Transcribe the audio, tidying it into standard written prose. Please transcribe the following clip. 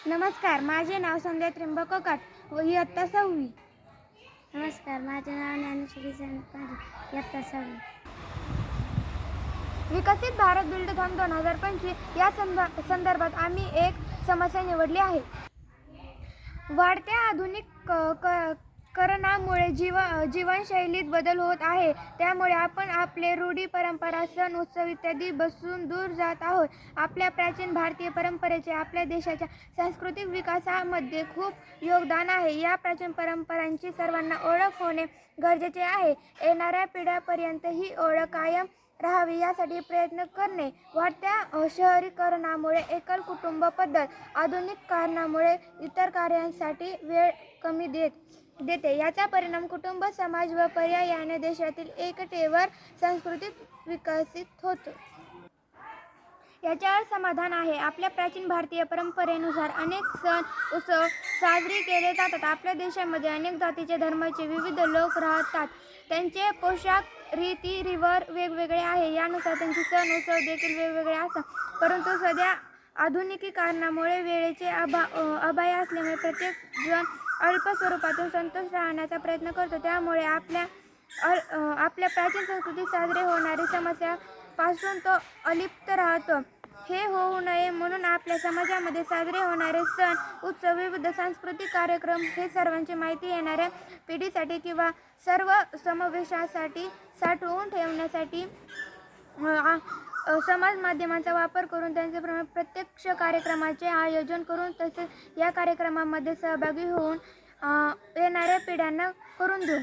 नमस्कार, माझे नाव संध्या त्र्यंबक काट व इयत्ता 6वी. नमस्कार, माझे नाव ज्ञानेश्वरी पांडे, इयत्ता 6वी. विकसित भारत बिल्डथॉन 2025 या संदर्भात आम्ही एक समस्या निवडली आहे. वाढत्या आधुनिकीकरणामुळे जीवनशैलीत बदल होत आहे. त्यामुळे आपण आपले रूढी, परंपरा, सण, उत्सव इत्यादी पासून दूर जात आहोत. आपल्या प्राचीन भारतीय परंपरेचे आपल्या देशाच्या सांस्कृतिक विकासामध्ये खूप योगदान आहे. या प्राचीन परंपरांची सर्वांना ओळख होणे गरजेचे आहे. येणाऱ्या पिढ्यांपर्यंत ही ओळख कायम राहावी यासाठी प्रयत्न करणे. वाढत्या शहरीकरणामुळे एकल कुटुंब पद्धत, आधुनिकीकरणामुळे इतर कार्यांसाठी वेळ कमी देते. याचा परिणाम कुटुंब, समाज व पर्यायाने देशातील एकतेवर संस्कृती विकसित होते. याच्यावर समाधान आहे. आपल्या प्राचीन भारतीय परंपरेनुसार अनेक सण उत्सव साजरे केले जातात. आपल्या देशामध्ये अनेक जातीचे, धर्माचे विविध लोक राहतात. त्यांचे पोशाख, रीती रिवाज वेगवेगळे आहे. यानुसार त्यांचे सण उत्सव देखील वेगवेगळे असतात. परंतु सध्या आधुनिकीकरणामुळे वेळेचे अभाव असल्यामुळे प्रत्येक जण अल्प स्वरूपातून संतोष राहण्याचा प्रयत्न करतो. त्यामुळे आपल्या प्राचीन संस्कृतीत साजरे होणारे समस्या पासून तो अलिप्त राहतो. हे होऊ नये म्हणून आपल्या समाजामध्ये साजरे होणारे सण उत्सव, विविध सांस्कृतिक कार्यक्रम हे सर्वांची माहिती येणाऱ्या पिढीसाठी किंवा सर्व समावेशासाठी साठवून ठेवण्यासाठी समाज माध्यमांचा वापर करून त्यांचे प्रत्यक्ष कार्यक्रमाचे आयोजन करून तसेच या कार्यक्रमामध्ये सहभागी होऊन येणाऱ्या पिढ्यांना करून देऊ.